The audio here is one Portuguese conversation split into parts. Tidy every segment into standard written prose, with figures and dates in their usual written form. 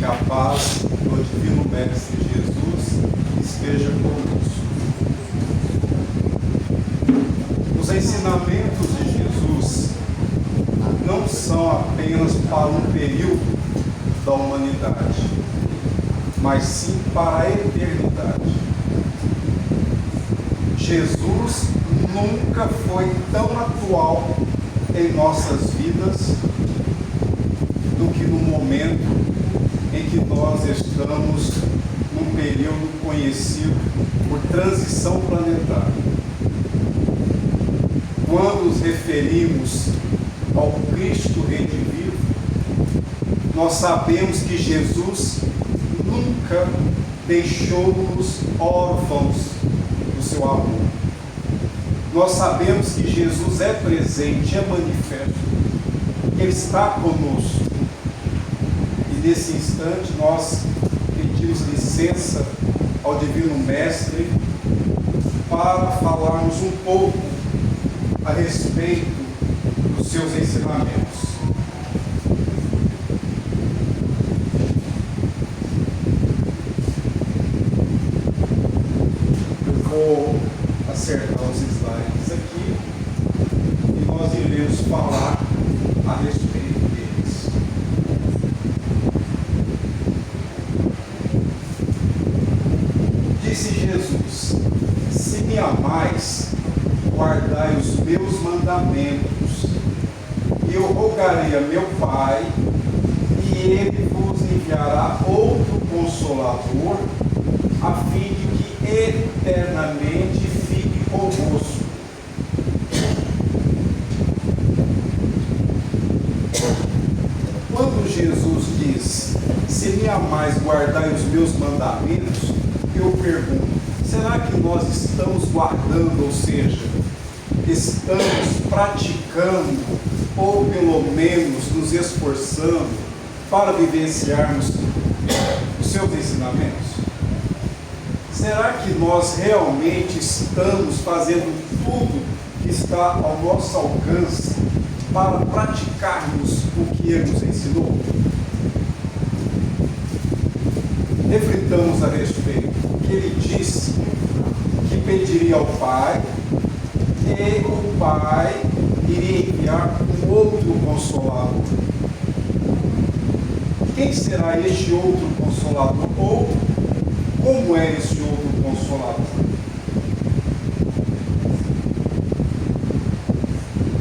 a paz do Divino Mestre Jesus esteja conosco. Os ensinamentos de Jesus não são apenas para um período da humanidade, mas sim para a eternidade. Jesus nunca foi tão atual em nossas vidas do que no momento em que nós estamos num período conhecido por transição planetária. Quando nos referimos ao Cristo redivivo, nós sabemos que Jesus nunca deixou-nos órfãos do seu amor. Nós sabemos que Jesus é presente, é manifesto, Ele está conosco. E nesse instante nós pedimos licença ao Divino Mestre para falarmos um pouco a respeito dos seus ensinamentos. Eu vou acertar os slides aqui e nós iremos falar a respeito deles. Disse Jesus: se me amais, guardai os meus mandamentos, e eu rogarei a meu Pai, e Ele vos enviará outro Consolador, a fim de que eternamente fique convosco. Quando Jesus diz: se me amais, guardai os meus mandamentos, eu pergunto: será que nós estamos guardando, ou seja, estamos praticando, ou pelo menos nos esforçando para vivenciarmos os seus ensinamentos? Será que nós realmente estamos fazendo tudo que está ao nosso alcance para praticarmos o que Ele nos ensinou? Reflitamos a respeito. Ele disse que pediria ao Pai, e o Pai iria enviar um outro Consolador. Quem será este outro Consolador? Ou como é esse outro Consolador?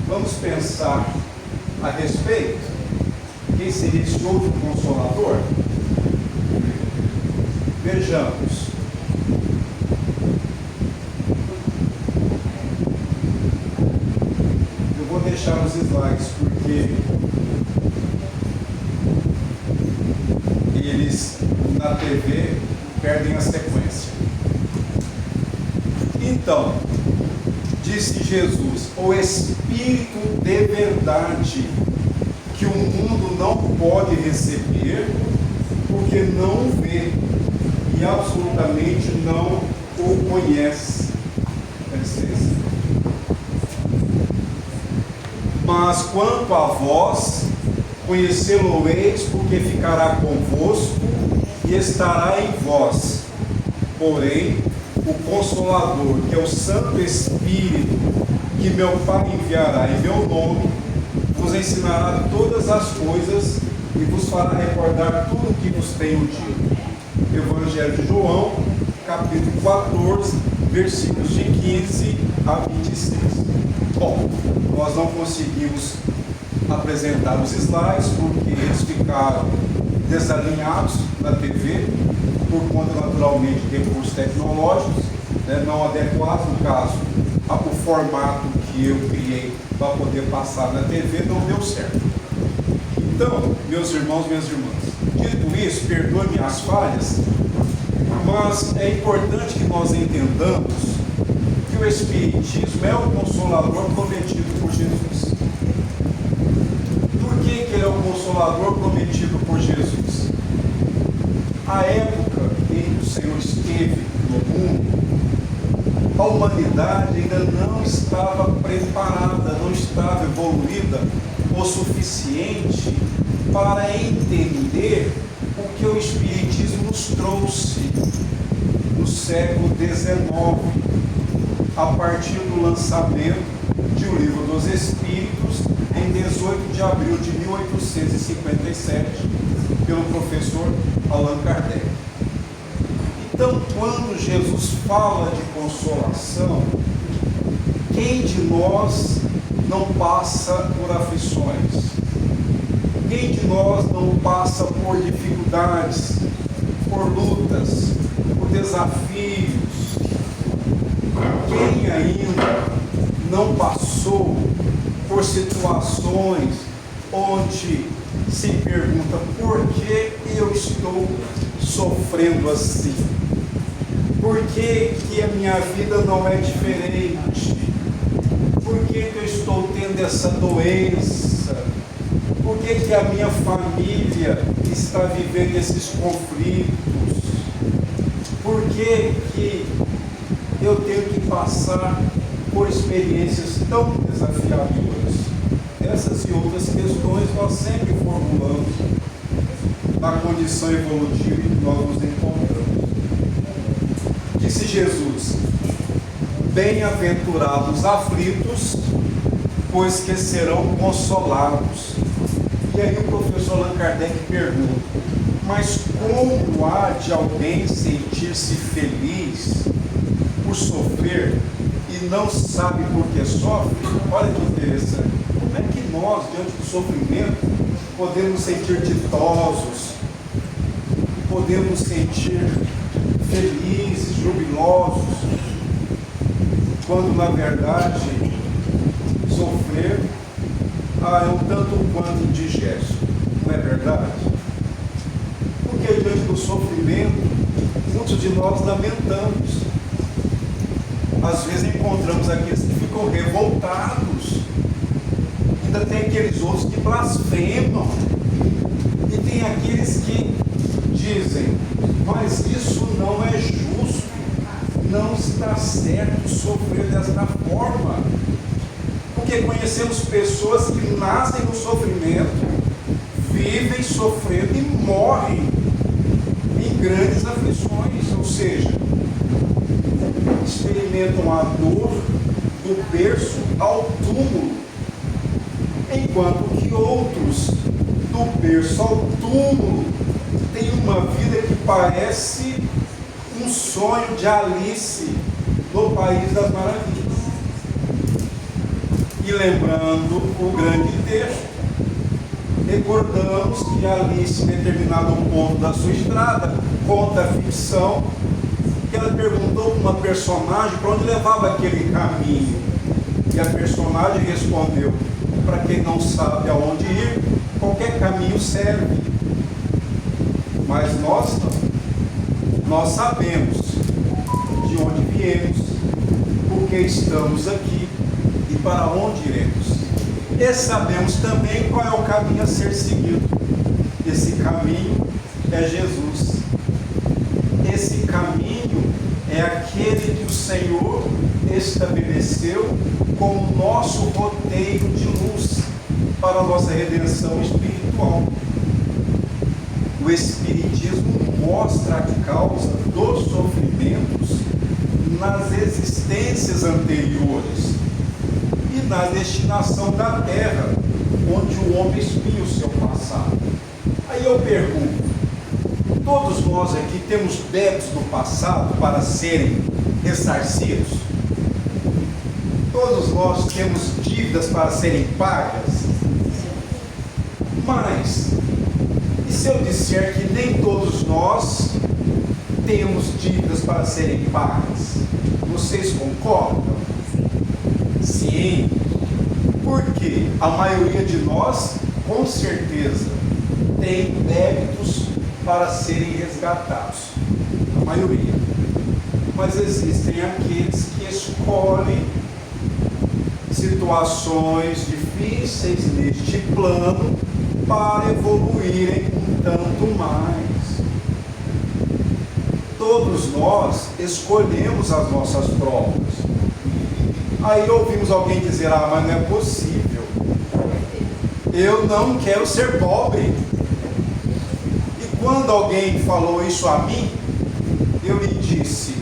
Vamos pensar a respeito. Quem seria esse outro Consolador? Vejamos. Eu vou deixar os slides porque eles na TV perdem a sequência. Então, disse Jesus: o Espírito de verdade, que o mundo não pode receber, porque não o vê e absolutamente não o conhece. Dá licença. Mas quanto a vós, conhecê-lo-eis, porque ficará convosco e estará em vós. Porém, o Consolador, que é o Santo Espírito, que meu Pai enviará em meu nome, vos ensinará todas as coisas e vos fará recordar tudo o que vos tenho dito. Evangelho de João, capítulo 14, versículos de 15 a 26. Bom, nós não conseguimos apresentar os slides porque eles ficaram desalinhados na TV por conta, naturalmente, de recursos tecnológicos, não adequados. No caso, o formato que eu criei para poder passar na TV não deu certo. Então, meus irmãos, minhas irmãs, dito isso, perdoe-me as falhas, mas é importante que nós entendamos que o Espiritismo é o Consolador prometido por Jesus. Por que ele é o Consolador prometido por Jesus? A época em que o Senhor esteve no mundo, a humanidade ainda não estava preparada, não estava evoluída o suficiente para entender o que o Espiritismo nos trouxe no século XIX, a partir do lançamento de O Livro dos Espíritos, em 18 de abril de 1857, pelo professor Allan Kardec. Então, quando Jesus fala de consolação, quem de nós não passa por aflições? Quem de nós não passa por dificuldades, por lutas, por desafios? Quem ainda não passou por situações onde se pergunta por que eu estou sofrendo assim? Por que a minha vida não é diferente? Por que eu estou tendo essa doença? Por que a minha família está vivendo esses conflitos? Por que eu tenho que passar por experiências tão desafiadoras? Essas e outras questões nós sempre formulamos na condição evolutiva em que nós nos encontramos. Disse Jesus: bem-aventurados aflitos, pois que serão consolados. E aí o professor Allan Kardec pergunta: mas como há de alguém sentir-se feliz por sofrer e não sabe por que sofre? Olha que interessante. Como é que nós, diante do sofrimento, podemos sentir ditosos, podemos sentir felizes, jubilosos, quando na verdade sofrer é um tanto quanto indigesto, não é verdade? Porque diante do sofrimento, muitos de nós lamentamos. Às vezes encontramos aqueles que ficam revoltados, ainda tem aqueles outros que blasfemam, e tem aqueles que dizem: mas isso não é justo, não está certo sofrer desta forma. Porque conhecemos pessoas que nascem no sofrimento, vivem sofrendo e morrem em grandes aflições, ou seja, experimentam a dor do berço ao túmulo, enquanto que outros, do berço ao túmulo, têm uma vida que parece um sonho de Alice no País das Maravilhas. E lembrando o grande texto, recordamos que Alice, em determinado ponto da sua estrada, conta a ficção, que ela perguntou para uma personagem para onde levava aquele caminho. E a personagem respondeu: para quem não sabe aonde ir, qualquer caminho serve. Mas nós não. Nós sabemos de onde viemos, por que estamos aqui e para onde iremos. E sabemos também qual é o caminho a ser seguido. Esse caminho é Jesus. Esse caminho é aquele que o Senhor estabeleceu como nosso roteiro de luz para a nossa redenção espiritual. O Espiritismo mostra a causa dos sofrimentos nas existências anteriores e na destinação da Terra, onde o homem espia o seu passado. Aí eu pergunto: todos nós aqui temos débitos do passado para serem ressarcidos? Todos nós temos dívidas para serem pagas? Mas, e se eu disser que nem todos nós temos dívidas para serem pagas? Vocês concordam? Sim. Porque a maioria de nós, com certeza, tem débitos para serem resgatados. A maioria. Mas existem aqueles que escolhem situações difíceis neste plano para evoluírem um tanto mais. Todos nós escolhemos as nossas provas. Aí ouvimos alguém dizer: ah, mas não é possível. Eu não quero ser pobre. quando alguém falou isso a mim, eu lhe disse: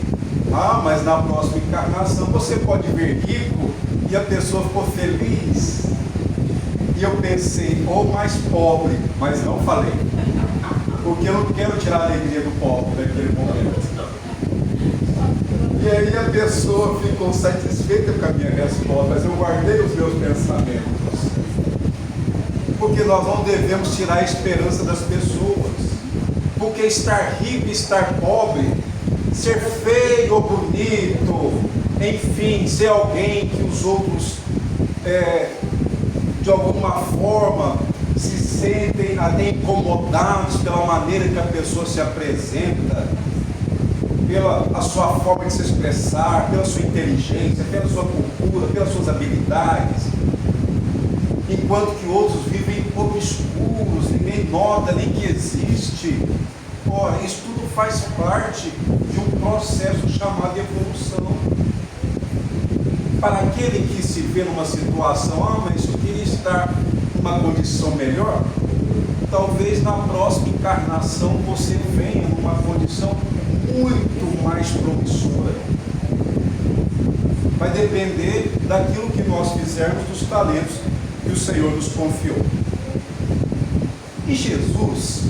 ah, mas na próxima encarnação você pode vir rico. E a pessoa ficou feliz. E eu pensei: ou mais pobre. Mas não falei, porque eu não quero tirar a alegria do pobre naquele momento. E aí a pessoa ficou satisfeita com a minha resposta, mas eu guardei os meus pensamentos. Porque nós não devemos tirar a esperança das pessoas. Porque estar rico e estar pobre, ser feio ou bonito, enfim, ser alguém que os outros, de alguma forma, se sentem até incomodados pela maneira que a pessoa se apresenta, pela a sua forma de se expressar, pela sua inteligência, pela sua cultura, pelas suas habilidades, enquanto que outros vivem obscuros, ninguém nota nem que existe. Ora, isso tudo faz parte de um processo chamado evolução. Para aquele que se vê numa situação: mas eu queria estar numa condição melhor, talvez na próxima encarnação você venha numa condição muito mais promissora. Vai depender daquilo que nós fizermos, dos talentos que o Senhor nos confiou. E Jesus,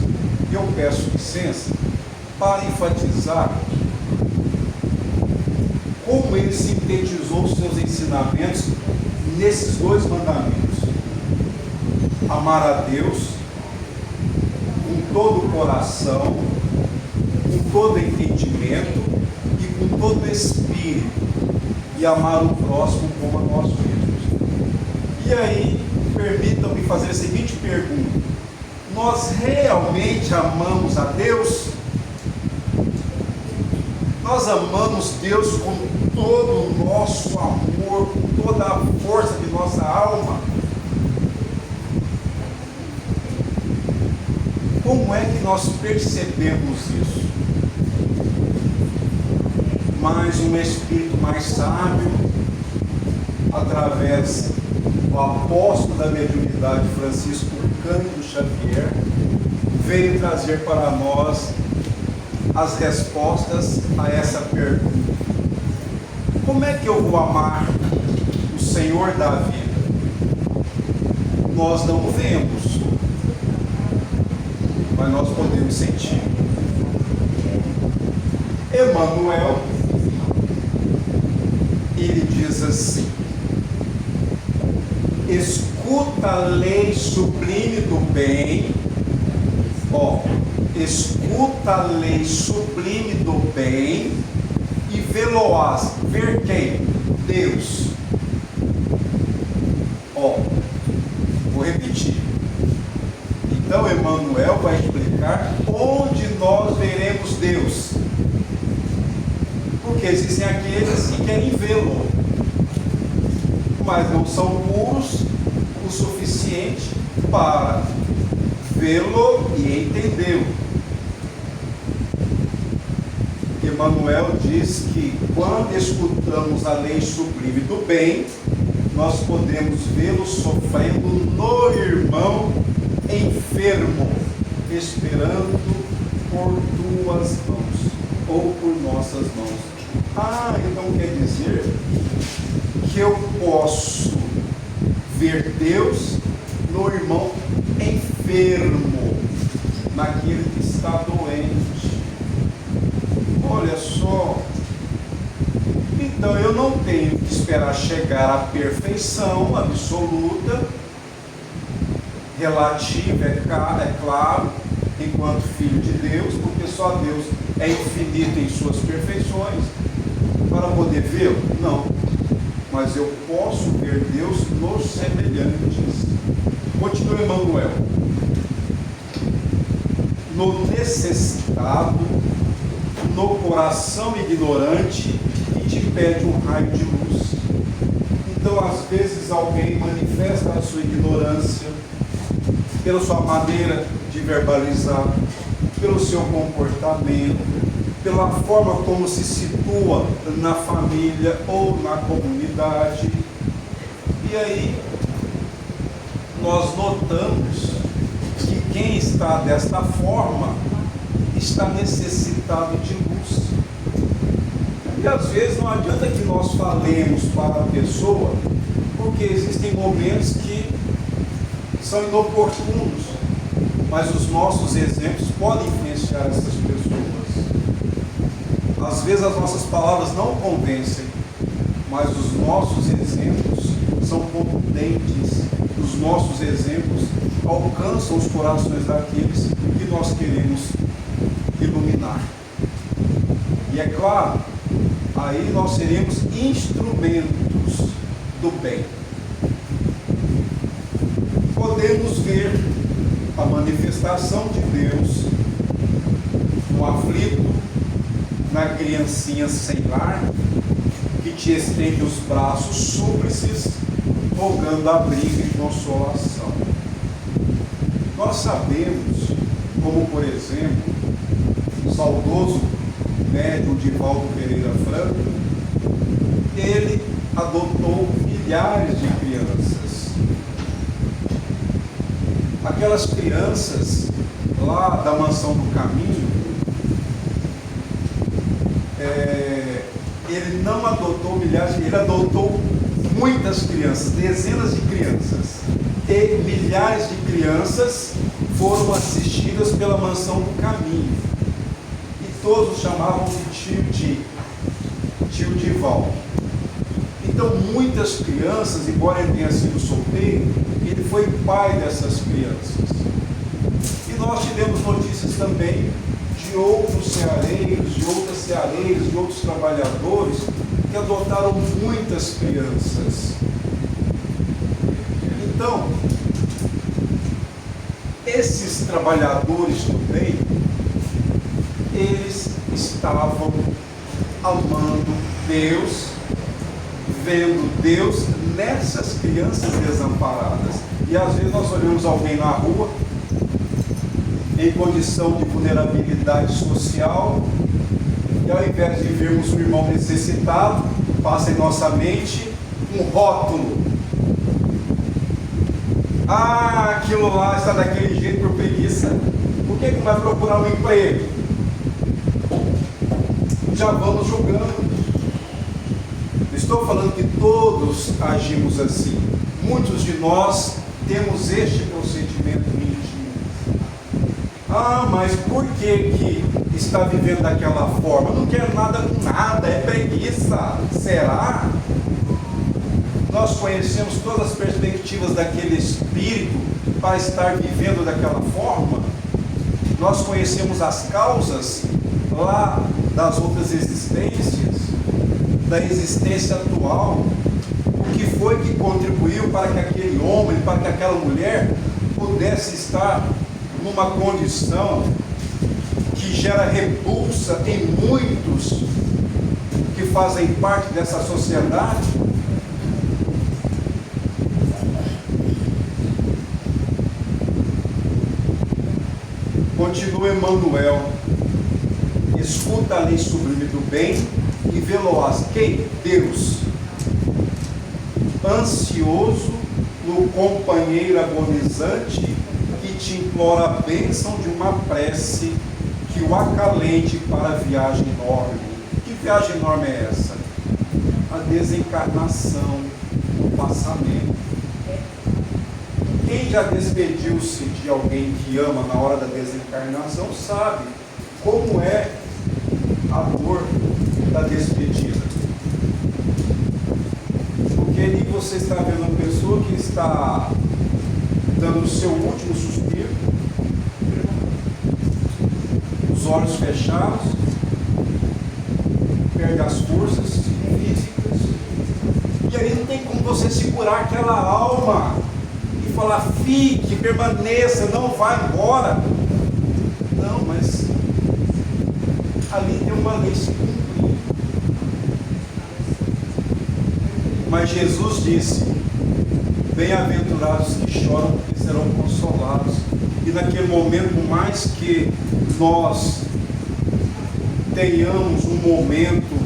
eu peço licença para enfatizar como ele sintetizou os seus ensinamentos nesses dois mandamentos: amar a Deus com todo o coração, com todo entendimento e com todo o espírito, e amar o próximo como a nós mesmos. E aí, permitam-me fazer a seguinte pergunta: nós realmente amamos a Deus? Nós amamos Deus com todo o nosso amor, com toda a força de nossa alma? Como é que nós percebemos isso? Mais um espírito mais sábio, através do apóstolo da mediunidade Francisco Cândido Xavier, veio trazer para nós as respostas a essa pergunta: como é que eu vou amar o Senhor da vida? Nós não vemos, mas nós podemos sentir. Emmanuel, ele diz assim: escuta a lei sublime do bem, escuta a lei sublime do bem e vê-lo-ás. Ver quem? Deus. Vou repetir. Então Emmanuel vai explicar onde nós veremos Deus. Porque existem aqueles que querem vê-lo, mas não são puros o suficiente para vê-lo e entendê-lo. Emmanuel diz que quando escutamos a lei sublime do bem, nós podemos vê-lo sofrendo no irmão enfermo, esperando por tuas mãos ou por nossas mãos. Então quer dizer que eu posso ver Deus no irmão enfermo, naquele que está doente. Olha só. Então eu não tenho que esperar chegar à perfeição absoluta, relativa, é claro, enquanto filho de Deus, porque só Deus é infinito em suas perfeições, para poder vê-lo? Não. Mas eu posso ver Deus nos semelhantes. Continua Emmanuel. No necessitado, no coração ignorante, que te pede um raio de luz. Então, às vezes, alguém manifesta a sua ignorância pela sua maneira de verbalizar, pelo seu comportamento, pela forma como se situa na família ou na comunidade. E aí, nós notamos que quem está desta forma está necessitado de luz. E às vezes não adianta que nós falemos para a pessoa, porque existem momentos que são inoportunos, mas os nossos exemplos podem influenciar essas pessoas. Às vezes as nossas palavras não convencem, mas os nossos exemplos são contundentes. Os nossos exemplos alcançam os corações daqueles que nós queremos iluminar. E é claro, aí nós seremos instrumentos do bem. Podemos ver a manifestação de Deus no aflito, na criancinha sem lar, que te estende os braços súplices, rogando abrigo e consolação. Nós sabemos, como por exemplo, o saudoso médium Divaldo Pereira Franco, ele adotou milhares de crianças. Aquelas crianças lá da Mansão do Caminho, ele não adotou milhares, ele adotou muitas crianças, dezenas de crianças. E milhares de crianças foram assistidas pela Mansão do Caminho. E todos chamavam de tio Divaldo. Então muitas crianças, embora ele tenha sido solteiro, ele foi pai dessas crianças. E nós tivemos notícias também de outros ceareiros, de outras ceareiras, de outros trabalhadores que adotaram muitas crianças. Então, esses trabalhadores do bem, eles estavam amando Deus, vendo Deus nessas crianças desamparadas. E às vezes nós olhamos alguém na rua, em condição de vulnerabilidade social, e ao invés de vermos um irmão necessitado, passa em nossa mente um rótulo. Ah, aquilo lá está daquele jeito por preguiça. Por que vai procurar um emprego? Já vamos julgando. Estou falando que todos agimos assim. Muitos de nós temos este procedimento íntimo. Ah, mas por que está vivendo daquela forma? Não quer nada com nada, é preguiça. Será? Nós conhecemos todas as perspectivas daquele espírito para estar vivendo daquela forma? Nós conhecemos as causas lá das outras existências, da existência atual? O que foi que contribuiu para que aquele homem, para que aquela mulher pudesse estar numa condição que gera repulsa em muitos que fazem parte dessa sociedade? Continua Emmanuel: escuta a lei sublime do bem e vê-lo-ás. Quem? Deus. Ansioso no companheiro agonizante que te implora a bênção de uma prece que o acalente para a viagem enorme. Que viagem enorme é essa? A desencarnação, o passamento. Quem já despediu-se de alguém que ama na hora da desencarnação sabe como é a dor da despedida. Porque ali você está vendo uma pessoa que está dando o seu último suspiro, os olhos fechados, perde as forças físicas, e aí não tem como você segurar aquela alma e falar: fique, permaneça, não vá embora. Não, mas ali tem uma lei se cumprir. Mas Jesus disse: bem-aventurados que choram, porque serão consolados. E naquele momento, por mais que nós tenhamos um momento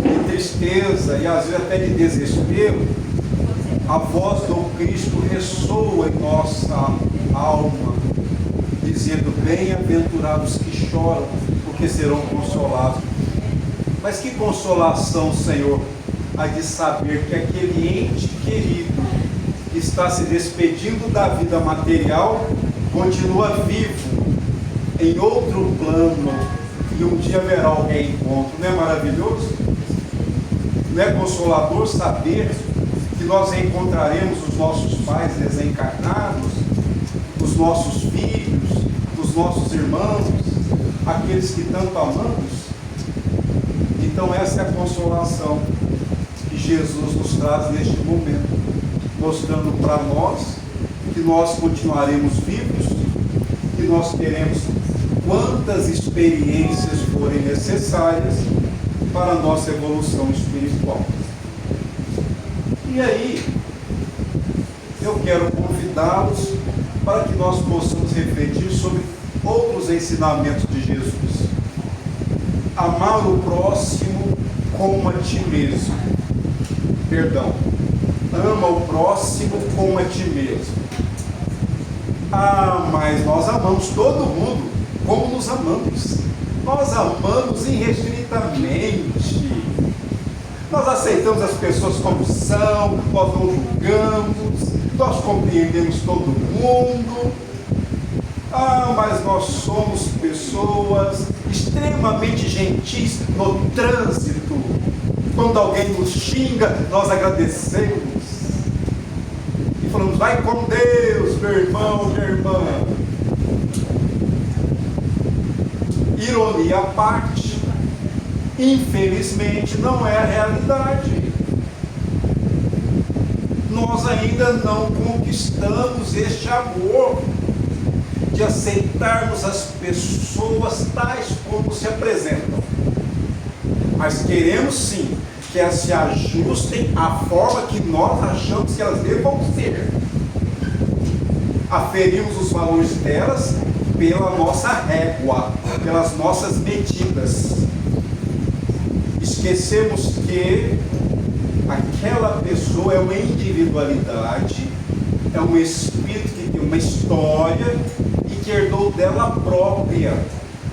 de tristeza e às vezes até de desespero, a voz do Cristo ressoa em nossa alma dizendo: bem-aventurados que choram, porque serão consolados. Mas que consolação, Senhor, há de saber que aquele ente querido que está se despedindo da vida material continua vivo em outro plano, e um dia haverá alguém encontro. Não é maravilhoso? Não é consolador saber que nós encontraremos os nossos pais desencarnados, os nossos filhos, os nossos irmãos, aqueles que tanto amamos? Então essa é a consolação que Jesus nos traz neste momento, mostrando para nós que nós continuaremos vivos, que nós teremos quantas experiências forem necessárias para a nossa evolução espiritual. E aí, eu quero convidá-los para que nós possamos refletir sobre outros ensinamentos de Jesus. Amar o próximo como a ti mesmo. Perdão. Ama o próximo como a ti mesmo. Ah, mas nós amamos todo mundo como nos amamos. Nós amamos irrestritamente. Nós aceitamos as pessoas como são, nós não julgamos, nós compreendemos todo mundo. Ah, mas nós somos pessoas extremamente gentis no trânsito. Quando alguém nos xinga, nós agradecemos e falamos: vai com Deus, meu irmão, minha irmã. Ironia à parte, infelizmente não é a realidade. Nós ainda não conquistamos este amor de aceitarmos as pessoas tais como se apresentam, mas queremos sim que elas se ajustem à forma que nós achamos que elas devam ser. Aferimos os valores delas pela nossa régua, pelas nossas medidas. Esquecemos que aquela pessoa é uma individualidade, é um espírito que tem uma história e que herdou dela própria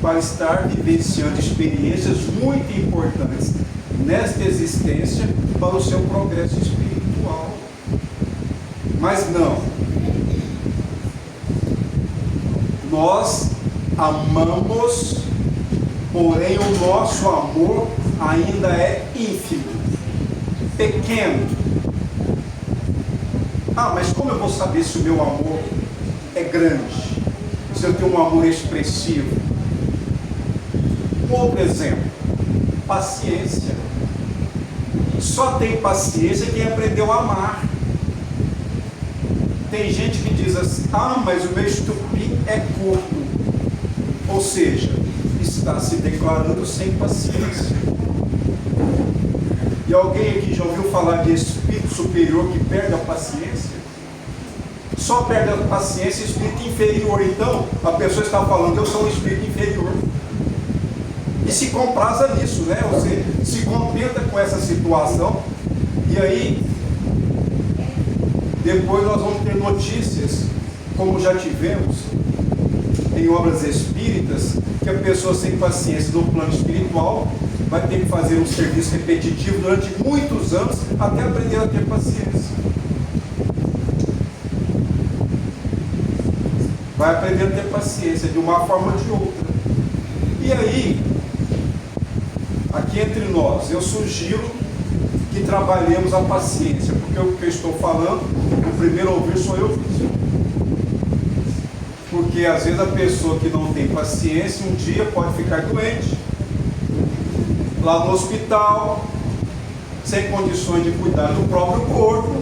para estar vivenciando experiências muito importantes nesta existência para o seu progresso espiritual. Mas não, nós amamos, porém o nosso amor ainda é ínfimo, pequeno. Ah, mas como eu vou saber se o meu amor é grande, se eu tenho um amor expressivo? Um outro exemplo: paciência. Só tem paciência quem aprendeu a amar. Tem gente que diz assim: ah, mas o meu estupim é curto. Ou seja, está se declarando sem paciência. E alguém aqui já ouviu falar de espírito superior que perde a paciência? Só perde a paciência espírito inferior. Então, a pessoa está falando: eu sou um espírito inferior. E se compraza nisso, né? Você se contenta com essa situação. E aí, depois nós vamos ter notícias, como já tivemos em obras espíritas, que a pessoa sem paciência no plano espiritual vai ter que fazer um serviço repetitivo durante muitos anos até aprender a ter paciência. Vai aprender a ter paciência de uma forma ou de outra. E aí, aqui entre nós, eu sugiro que trabalhemos a paciência, porque o que eu estou falando, o primeiro a ouvir sou eu mesmo. Porque às vezes a pessoa que não tem paciência um dia pode ficar doente, lá no hospital, sem condições de cuidar do próprio corpo,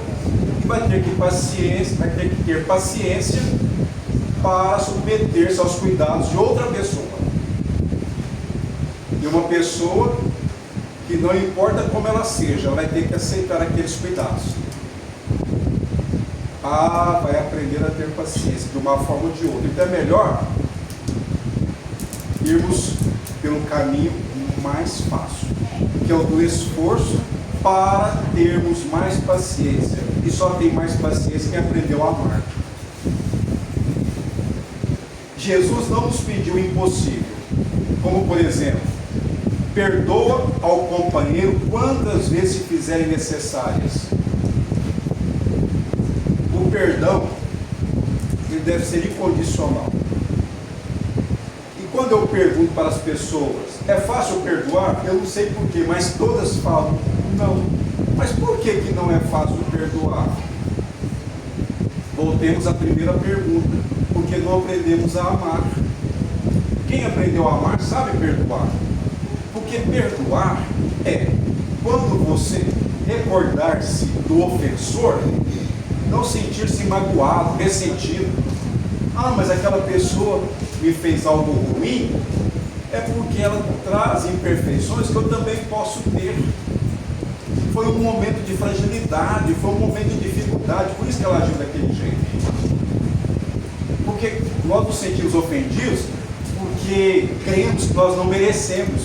e vai ter que ter paciência para submeter-se aos cuidados de outra pessoa. E uma pessoa que não importa como ela seja, ela vai ter que aceitar aqueles cuidados. Ah, vai aprender a ter paciência de uma forma ou de outra. Então é melhor irmos pelo caminho mais fácil, que é o do esforço para termos mais paciência. E só tem mais paciência quem aprendeu a amar. Jesus não nos pediu o impossível, como por exemplo, perdoa ao companheiro quantas vezes se fizerem necessárias. O perdão, ele deve ser incondicional. E quando eu pergunto para as pessoas, é fácil perdoar? Eu não sei porquê, mas todas falam, não. Mas por que não é fácil perdoar? Voltemos à primeira pergunta, porque não aprendemos a amar. Quem aprendeu a amar sabe perdoar. Porque perdoar é quando você recordar-se do ofensor, não sentir-se magoado, ressentido. Ah, mas aquela pessoa me fez algo ruim, é porque ela traz imperfeições que eu também posso ter. Foi um momento de fragilidade, foi um momento de dificuldade, por isso que ela agiu daquele jeito. Porque nós nos sentimos ofendidos porque cremos que nós não merecemos.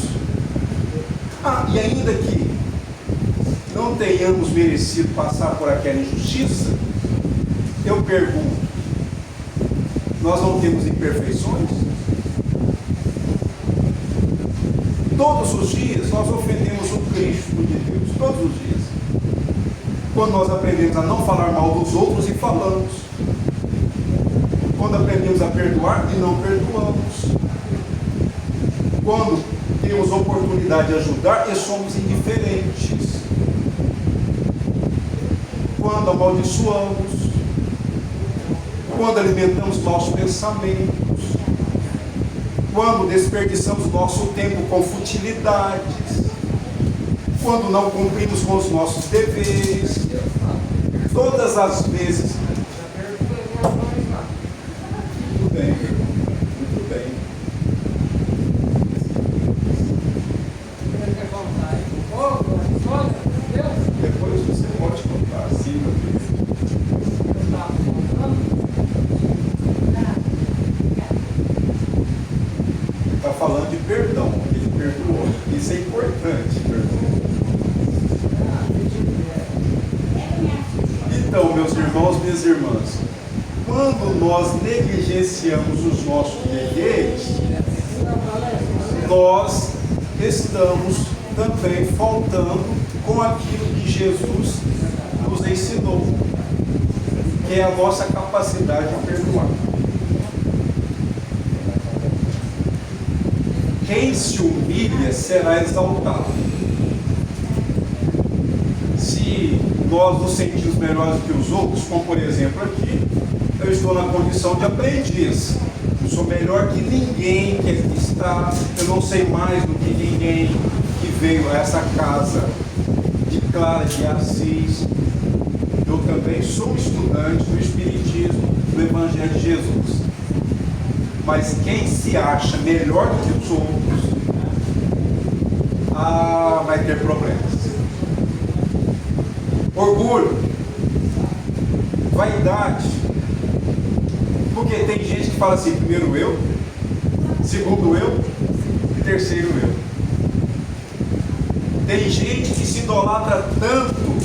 E ainda que não tenhamos merecido passar por aquela injustiça, eu pergunto, nós não temos imperfeições? Todos os dias nós ofendemos o Cristo de Deus, todos os dias. Quando nós aprendemos a não falar mal dos outros e falamos. Quando aprendemos a perdoar e não perdoamos. Quando temos oportunidade de ajudar e somos indiferentes. Quando amaldiçoamos. Quando alimentamos maus pensamentos. Quando desperdiçamos nosso tempo com futilidades. Quando não cumprimos com os nossos deveres. Todas as vezes. Muito bem, muito bem. Depois você pode contar, sim, meu Deus. Está falando de perdão, ele perdoou. Isso é importante, perdão. Então, meus irmãos, minhas irmãs, quando nós negligenciamos os nossos deveres, nós estamos também faltando com aquilo que Jesus nos ensinou, que é a nossa capacidade de perdoar. Quem se humilha será exaltado. Se nós nos sentimos melhores que os outros, como por exemplo aqui, eu estou na condição de aprendiz. Eu sou melhor que ninguém que aqui está. Eu não sei mais do que ninguém que veio a essa casa de Clara de Assis. Eu também sou estudante do Espiritismo, do Evangelho de Jesus. Mas quem se acha melhor do que os outros, vai ter problemas. Orgulho, vaidade. Porque tem gente que fala assim, primeiro eu, segundo eu e terceiro eu. Tem gente que se idolatra tanto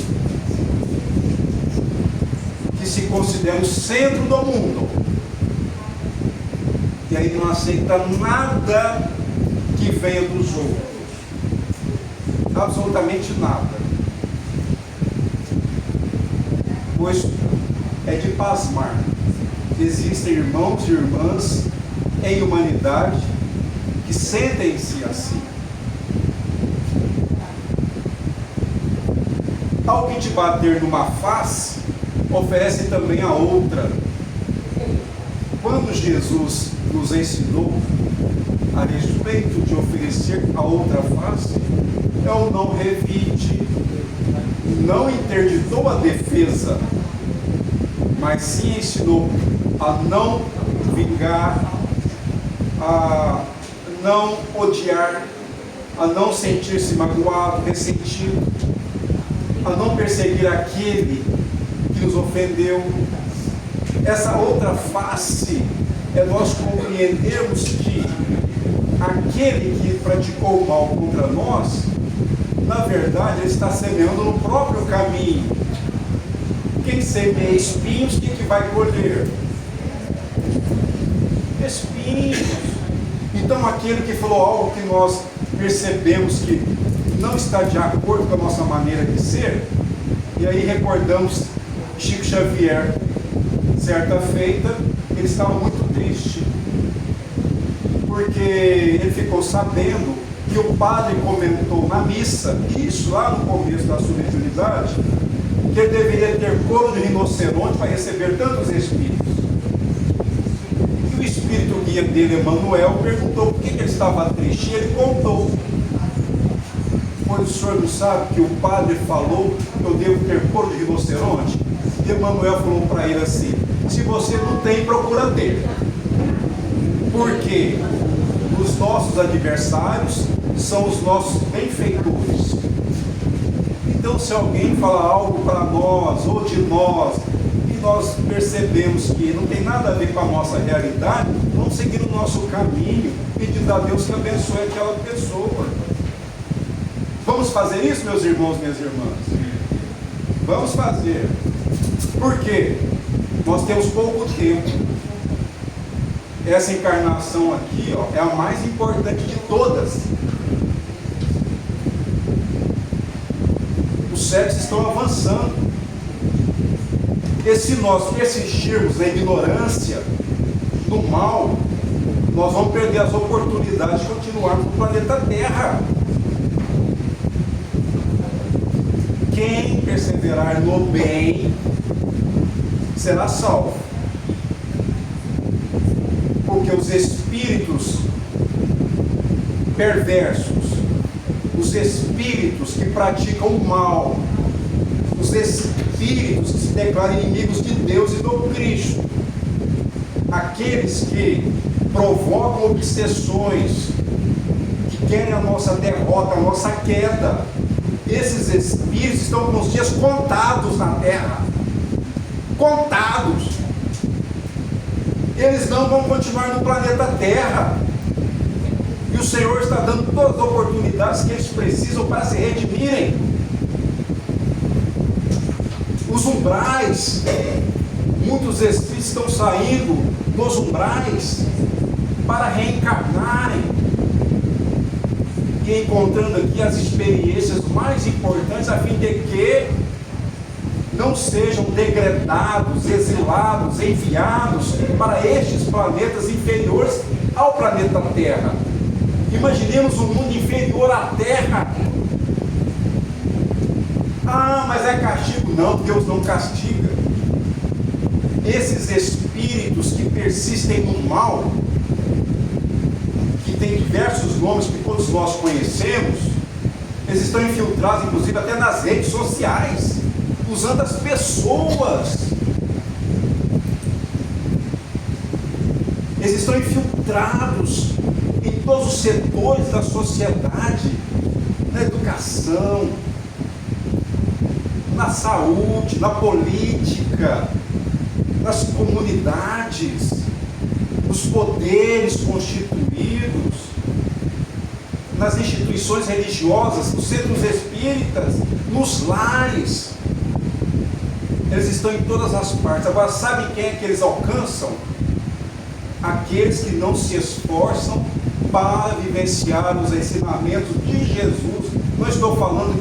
que se considera o centro do mundo. E aí não aceita nada que venha dos outros. Absolutamente nada. Pois é de pasmar. Existem irmãos e irmãs em humanidade que sentem-se assim. Ao que te bater numa face, oferece também a outra. Quando Jesus nos ensinou a respeito de oferecer a outra face, é o não revide, não interditou a defesa, mas sim ensinou a não vingar, a não odiar, a não sentir-se magoado, ressentido, a não perseguir aquele que nos ofendeu. Essa outra face é nós compreendermos que aquele que praticou o mal contra nós, na verdade, ele está semeando no próprio caminho. Quem semeia espinhos, o que vai colher? Espinhos. caminhos. Então aquele que falou algo que nós percebemos que não está de acordo com a nossa maneira de ser, e aí recordamos Chico Xavier, certa feita, ele estava muito triste, porque ele ficou sabendo que o padre comentou na missa, isso lá no começo da sua mediunidade, que ele deveria ter couro de rinoceronte para receber tantos espíritos. E o espírito guia dele, Emmanuel, perguntou por que ele estava triste, e ele contou. Pois o senhor não sabe que o padre falou que eu devo ter couro de rinoceronte? E Emmanuel falou para ele assim: se você não tem, procura ter. Porque os nossos adversários são os nossos benfeitores. Então, se alguém fala algo para nós ou de nós, e nós percebemos que não tem nada a ver com a nossa realidade, vamos seguir o nosso caminho, pedindo a Deus que abençoe aquela pessoa. Vamos fazer isso, meus irmãos, minhas irmãs? Vamos fazer. Por quê? Nós temos pouco tempo. Essa encarnação aqui, ó, é a mais importante de todas. Os séculos estão avançando. E se nós persistirmos na ignorância, no mal, nós vamos perder as oportunidades de continuarmos no planeta Terra. Quem perseverar no bem será salvo. Porque os espíritos perversos, os espíritos que praticam o mal, os espíritos que se declaram inimigos de Deus e do Cristo, aqueles que provocam obsessões, que querem a nossa derrota, a nossa queda, esses espíritos estão com os dias contados na terra. Contados. Eles não vão continuar no planeta Terra. E o Senhor está dando todas as oportunidades que eles precisam para se redimirem. Os umbrais, muitos espíritos estão saindo dos umbrais para reencarnarem e encontrando aqui as experiências mais importantes, a fim de que não sejam degradados, exilados, enviados para estes planetas inferiores ao planeta Terra. Imaginemos um mundo inferior à Terra. Ah, mas é castigo? Não, Deus não castiga. Esses espíritos que persistem no mal, que tem diversos nomes que todos nós conhecemos, eles estão infiltrados, inclusive, até nas redes sociais, usando as pessoas. Eles estão infiltrados em todos os setores da sociedade, na educação, na saúde, na política, nas comunidades, nos poderes constituídos, nas instituições religiosas, nos centros espíritas, nos lares. Eles estão em todas as partes. Agora, sabe quem é que eles alcançam? Aqueles que não se esforçam para vivenciar os ensinamentos de Jesus. Não estou falando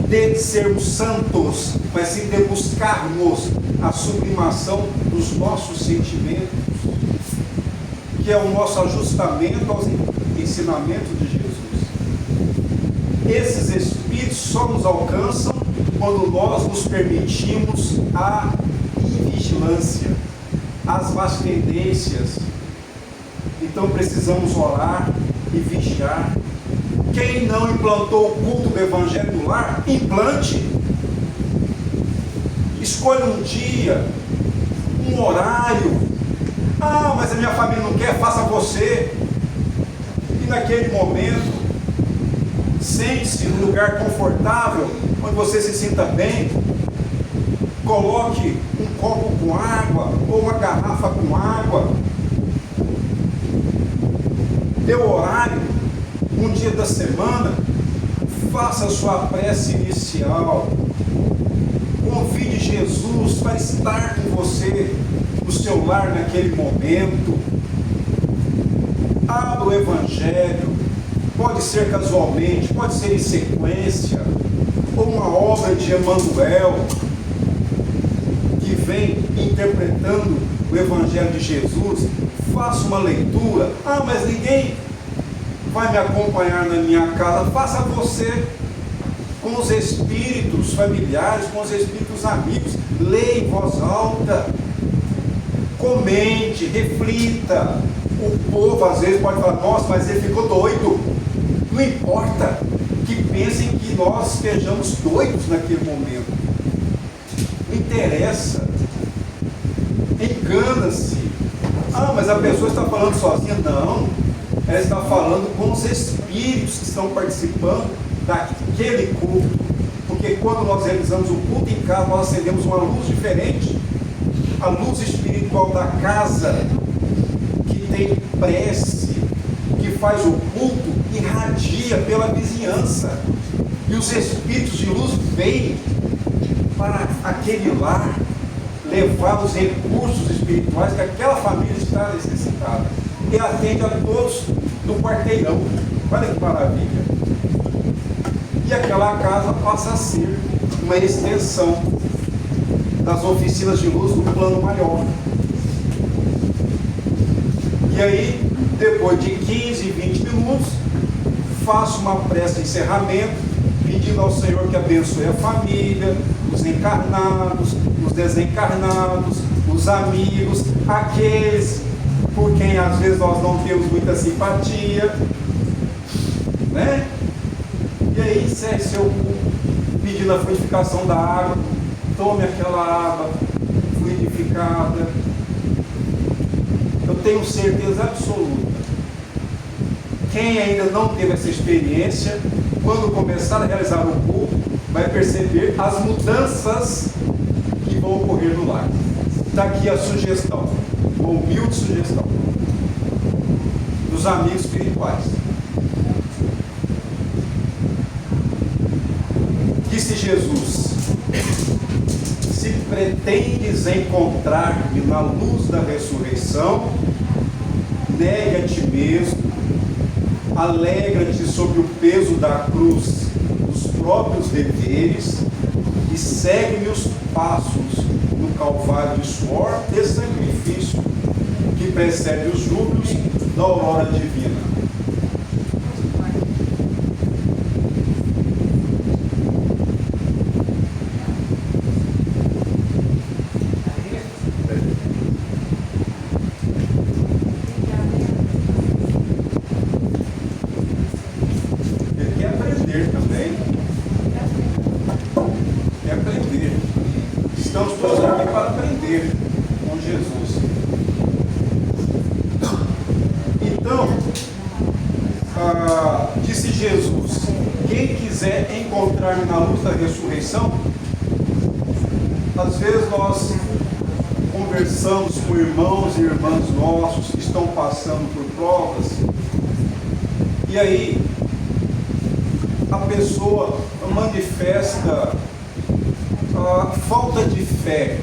de sermos santos, mas sim de buscarmos a sublimação dos nossos sentimentos, que é o nosso ajustamento aos ensinamentos de Jesus. Esses espíritos só nos alcançam quando nós nos permitimos a invigilância, as más tendências. Então precisamos orar e vigiar. Quem não implantou o culto do Evangelho no lar, implante. Escolha um dia, um horário. Ah, mas a minha família não quer, faça você. E naquele momento, sente-se num lugar confortável, onde você se sinta bem. Coloque um copo com água, ou uma garrafa com água. Dê o horário, um dia da semana, faça a sua prece inicial. Convide Jesus para estar com você no seu lar naquele momento. abra o Evangelho, pode ser casualmente, pode ser em sequência, ou uma obra de Emmanuel, que vem interpretando o Evangelho de Jesus. Faça uma leitura. Ah, mas ninguém vai me acompanhar na minha casa. Faça você, com os espíritos familiares, com os espíritos amigos. Leia em voz alta, comente, reflita. O povo às vezes pode falar: nossa, mas ele ficou doido. Não importa que pensem que nós estejamos doidos naquele momento. Não interessa. Engana-se. Ah, mas a pessoa está falando sozinha. Não, ela está falando com os espíritos que estão participando daquele culto. Porque quando nós realizamos o culto em casa, nós acendemos uma luz diferente, a luz espiritual da casa, que tem prece, que faz o culto, irradia pela vizinhança, e os espíritos de luz vêm para aquele lar levar os recursos espirituais que aquela família está necessitada, e atende a todos do quarteirão. Olha que maravilha! E aquela casa passa a ser uma extensão das oficinas de luz do plano maior. E aí, depois de 15, 20 minutos, faço uma prece de encerramento, pedindo ao Senhor que abençoe a família, os encarnados, os desencarnados, os amigos, aqueles por quem às vezes nós não temos muita simpatia, né? E aí encerre seu culto, pedindo a fluidificação da água. Tome aquela água fluidificada. Eu tenho certeza absoluta, quem ainda não teve essa experiência, quando começar a realizar o culto, vai perceber as mudanças que vão ocorrer no lar. Está aqui a sugestão, uma humilde sugestão dos amigos espirituais. Disse Jesus: se pretendes encontrar-me na luz da ressurreição, nega a ti mesmo, alegra-te sob o peso da cruz dos próprios deveres e segue-me os passos no calvário de suor e sacrifício que precede os júbilos da aurora divina. Disse Jesus: quem quiser encontrar-me na luz da ressurreição. Às vezes nós conversamos com irmãos e irmãs nossos que estão passando por provas, e aí a pessoa manifesta a falta de fé.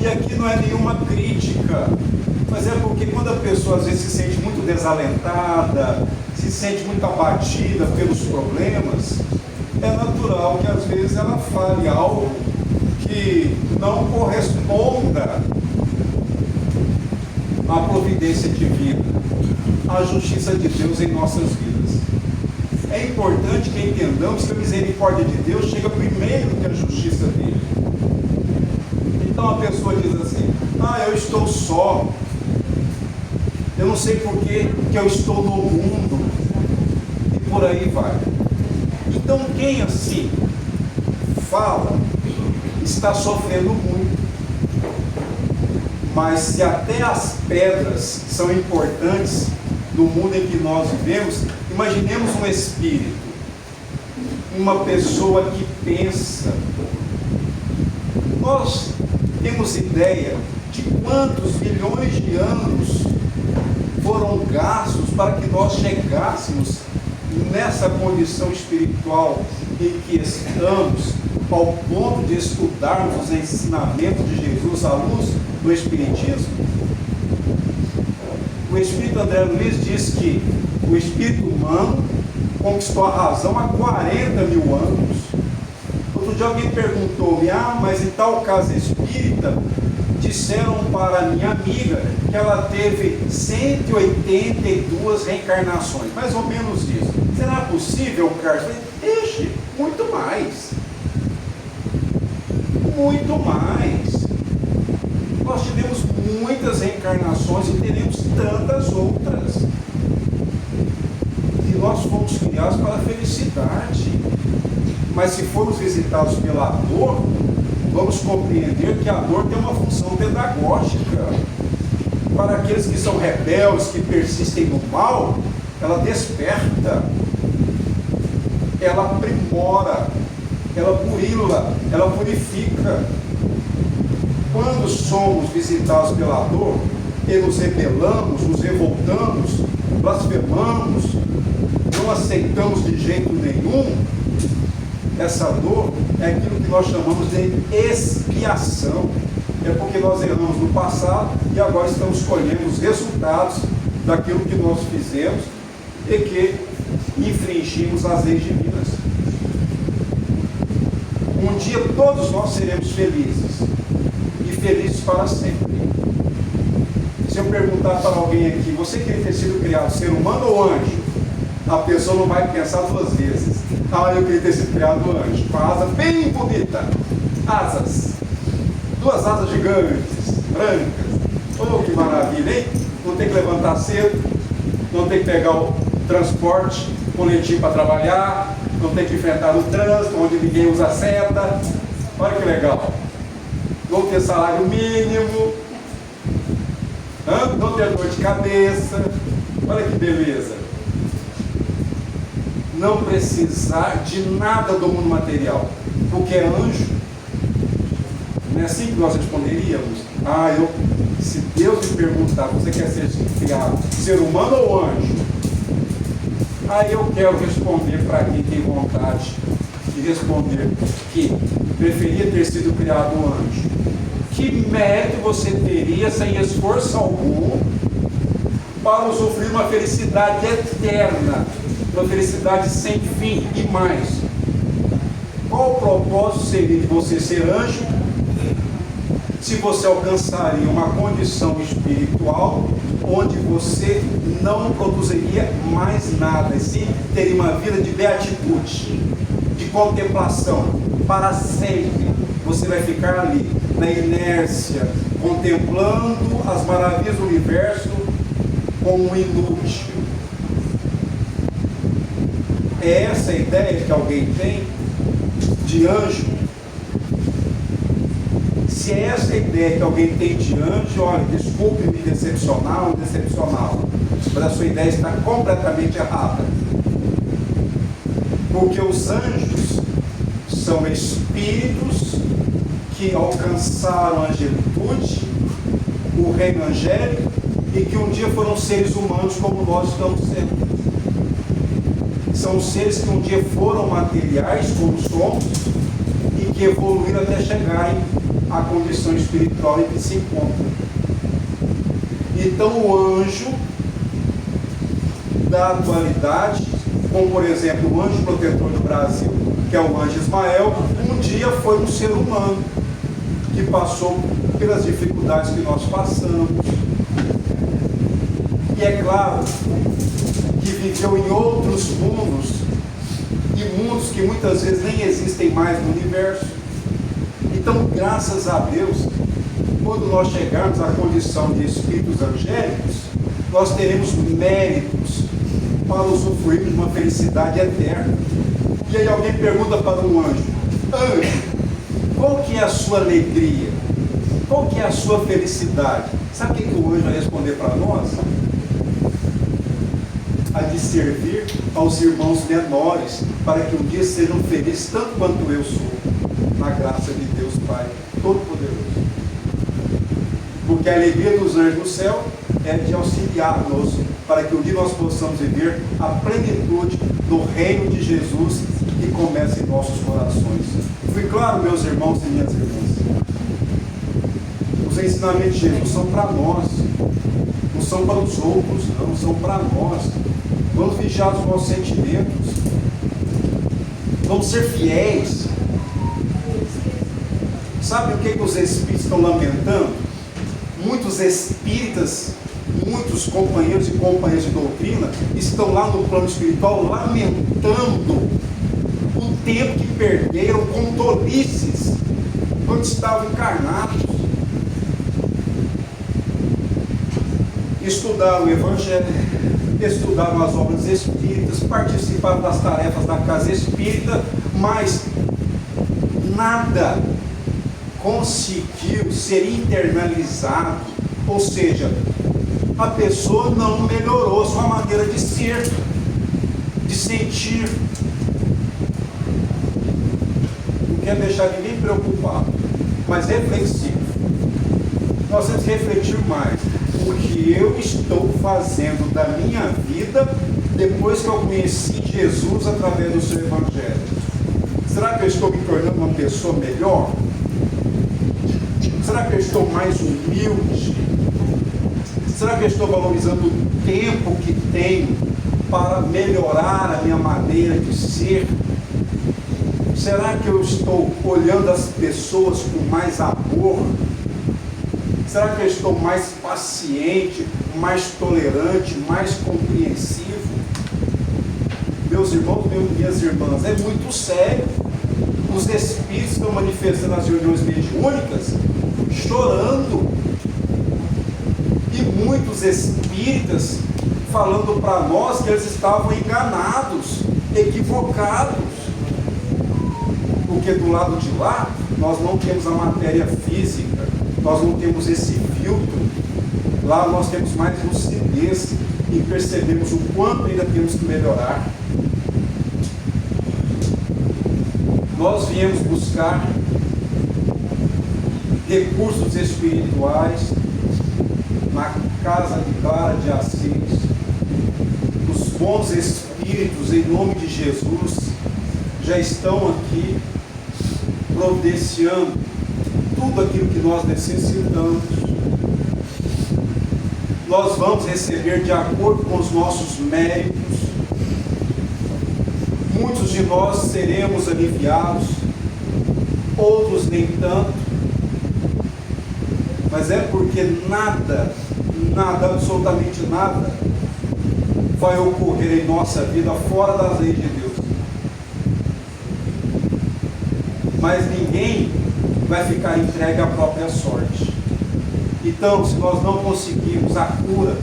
E aqui não é nenhuma crítica, mas é porque quando a pessoa às vezes se sente muito desalentada, se sente muito abatida pelos problemas, é natural que às vezes ela fale algo que não corresponda à providência divina, à justiça de Deus em nossas vidas. É importante que entendamos que a misericórdia de Deus chega primeiro que a justiça dele. Então a pessoa diz assim: ah, eu estou só, eu não sei por que eu estou no mundo, e por aí vai. Então quem assim fala está sofrendo muito. Mas se até as pedras são importantes no mundo em que nós vivemos, imaginemos um espírito, uma pessoa que pensa. Nós temos ideia de quantos milhões de anos foram gastos para que nós chegássemos nessa condição espiritual em que estamos, ao ponto de estudarmos os ensinamentos de Jesus à luz do Espiritismo? O O Espírito André Luiz diz que o espírito humano conquistou a razão há 40 mil anos. Outro dia alguém perguntou-me, mas em tal casa espírita, disseram para a minha amiga que ela teve 182 reencarnações, mais ou menos isso. Será possível, Carlos? Eu falei, deixe, muito mais. Muito mais. Nós tivemos muitas reencarnações e teremos tantas outras. E nós fomos criados para a felicidade. Mas se formos visitados pela dor, vamos compreender que a dor tem uma função pedagógica. Para aqueles que são rebeldes, que persistem no mal, ela desperta, ela aprimora, ela burila, ela purifica. Quando somos visitados pela dor e nos rebelamos, nos revoltamos, blasfemamos, não aceitamos de jeito nenhum, essa dor é aquilo que nós chamamos de expiação. É porque nós erramos no passado e agora estamos colhendo os resultados daquilo que nós fizemos e que infringimos as leis divinas. Um dia todos nós seremos felizes, e felizes para sempre. Se eu perguntar para alguém aqui, você queria ter sido criado ser humano ou anjo? A pessoa não vai pensar duas vezes. Eu queria ter sido criado anjo, com a asa bem bonita, asas, duas asas gigantes, brancas. Oh, que maravilha, hein? Não tem que levantar cedo, não tem que pegar o transporte com lentinho para trabalhar, não tem que enfrentar o trânsito, onde ninguém usa seta. Olha que legal. Não ter salário mínimo, não ter dor de cabeça. Olha que beleza. Não precisar de nada do mundo material, porque é anjo. Não é assim que nós responderíamos? Se Deus me perguntar, você quer ser criado ser humano ou anjo? Eu quero responder para quem tem vontade de responder que preferia ter sido criado anjo. Que mérito você teria, sem esforço algum, para usufruir uma felicidade eterna, uma felicidade sem fim e mais? Qual o propósito seria de você ser anjo, se você alcançaria uma condição espiritual onde você não produziria mais nada, e sim teria uma vida de beatitude, de contemplação, para sempre? Você vai ficar ali, na inércia, contemplando as maravilhas do universo como um inútil. É essa a ideia que alguém tem de anjo? Se é essa a ideia que alguém tem de anjo, olha, desculpe me decepcionar ou decepcioná-lo, mas a sua ideia está completamente errada. Porque os anjos são espíritos que alcançaram a angelitude, o reino angélico, e que um dia foram seres humanos como nós estamos sendo. São seres que um dia foram materiais, como somos, e que evoluíram até chegarem à condição espiritual em que se encontram. Então o anjo da atualidade, como por exemplo o anjo protetor do Brasil, que é o anjo Ismael, um dia foi um ser humano que passou pelas dificuldades que nós passamos. E é claro que viveu em outros mundos, e mundos que muitas vezes nem existem mais no universo. Então, graças a Deus, quando nós chegarmos à condição de espíritos angélicos, nós teremos méritos para usufruirmos de uma felicidade eterna. E aí alguém pergunta para um anjo: anjo, qual que é a sua alegria? Qual que é a sua felicidade? Sabe o que o anjo vai responder para nós? A de servir aos irmãos menores, para que um dia sejam felizes tanto quanto eu sou, na graça de Deus Pai Todo-Poderoso. Porque a alegria dos anjos no céu é de auxiliar-nos, para que um dia nós possamos viver a plenitude do reino de Jesus que começa em nossos corações. Fui claro, meus irmãos e minhas irmãs? Os ensinamentos de Jesus são para nós, não são são para os outros, não, são para nós. Vamos vigiar os nossos sentimentos. Vamos ser fiéis. Sabe o que os espíritos estão lamentando? Muitos espíritas, muitos companheiros e companheiras de doutrina estão lá no plano espiritual lamentando o tempo que perderam com tolices quando estavam encarnados. Estudaram o Evangelho, estudaram as obras espíritas, participaram das tarefas da casa espírita, mas nada conseguiu ser internalizado, ou seja, a pessoa não melhorou a sua maneira de ser, de sentir. Não quer deixar ninguém preocupado, mas reflexivo. Nós temos que refletir mais. O que eu estou fazendo da minha vida depois que eu conheci Jesus através do seu Evangelho? Será que eu estou me tornando uma pessoa melhor? Será que eu estou mais humilde? Será que eu estou valorizando o tempo que tenho para melhorar a minha maneira de ser? Será que eu estou olhando as pessoas com mais amor? Será que eu estou mais paciente, mais tolerante, mais compreensivo? Meus irmãos, minhas irmãs, é muito sério. Os espíritos estão manifestando nas reuniões mediúnicas, chorando. E muitos espíritas falando para nós que eles estavam enganados, equivocados. Porque do lado de lá, nós não temos a matéria física, nós não temos esse filtro. Lá nós temos mais lucidez e percebemos o quanto ainda temos que melhorar. Nós viemos buscar recursos espirituais na casa de Clara de Assis. Os bons espíritos, em nome de Jesus, já estão aqui providenciando tudo aquilo que nós necessitamos. Nós vamos receber de acordo com os nossos méritos. Muitos de nós seremos aliviados, outros nem tanto, mas é porque nada, absolutamente nada, vai ocorrer em nossa vida fora das leis de Deus. Mas ninguém vai ficar entregue à própria sorte. Então, se nós não conseguirmos a cura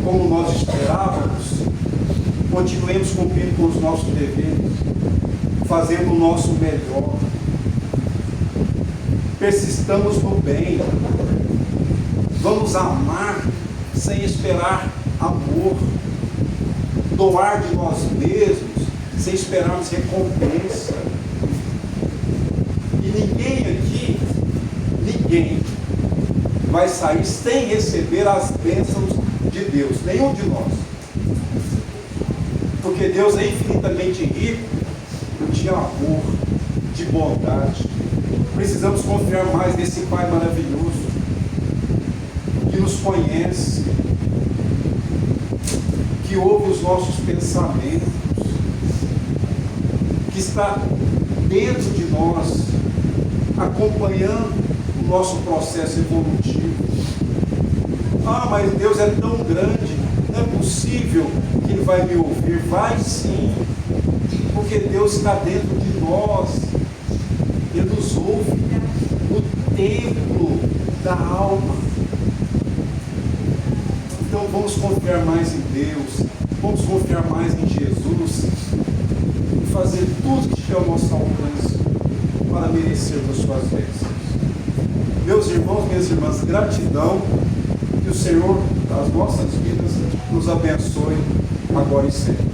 como nós esperávamos, continuemos cumprindo com os nossos deveres, fazendo o nosso melhor. Persistamos no bem. Vamos amar sem esperar amor. Doar de nós mesmos sem esperarmos recompensa. E ninguém vai sair sem receber as bênçãos de Deus, nenhum de nós. Porque Deus é infinitamente rico de amor, de bondade. Precisamos confiar mais nesse Pai maravilhoso, que nos conhece, que ouve os nossos pensamentos, que está dentro de nós, acompanhando o nosso processo evolutivo. Ah, mas Deus é tão grande, não é possível que Ele vai me ouvir. Vai sim, porque Deus está dentro de nós. Ele nos ouve no templo da alma. Então vamos confiar mais em Deus, vamos confiar mais em Jesus e fazer tudo que estiver ao nosso alcance para merecermos as suas bênçãos. Meus irmãos, minhas irmãs, gratidão, que o Senhor das nossas vidas nos abençoe agora e sempre.